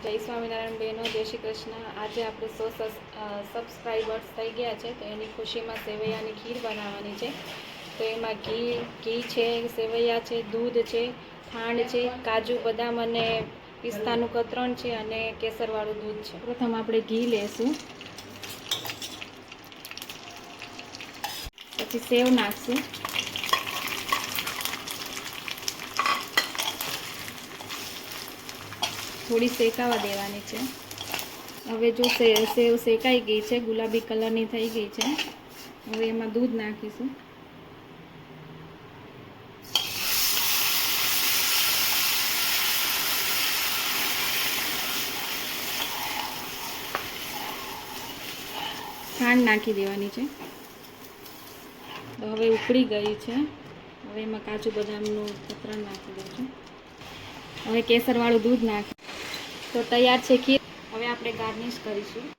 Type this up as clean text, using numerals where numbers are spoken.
જય સ્વામિનારાયણ બહેનો, જય શ્રી કૃષ્ણ। આજે આપણે 100 સબસ્ક્રાઈબર્સ થઈ ગયા છે, તો એની ખુશીમાં સેવૈયાની ખીર બનાવવાની છે। તો એમાં ઘી છે, સેવૈયા છે, દૂધ છે, ખાંડ છે, કાજુ બદામ અને પિસ્તાનું કતરણ છે અને કેસરવાળું દૂધ છે। પ્રથમ આપણે ઘી લેશું, પછી સેવ નાખશું, થોડી શેકાવા દેવાની છે। હવે જો સેવ શેકાઈ ગઈ છે, ગુલાબી કલરની થઈ ગઈ છે, હવે એમાં દૂધ નાખીશું। ખાંડ નાખી દેવાની છે। તો હવે ઉકળી ગઈ છે, હવે એમાં કાજુ બદામનું કતરણ નાખી દઉં છું। હવે કેસરવાળું દૂધ નાખી, તો તૈયાર છે ખીર। હવે આપણે ગાર્નિશ કરીશું।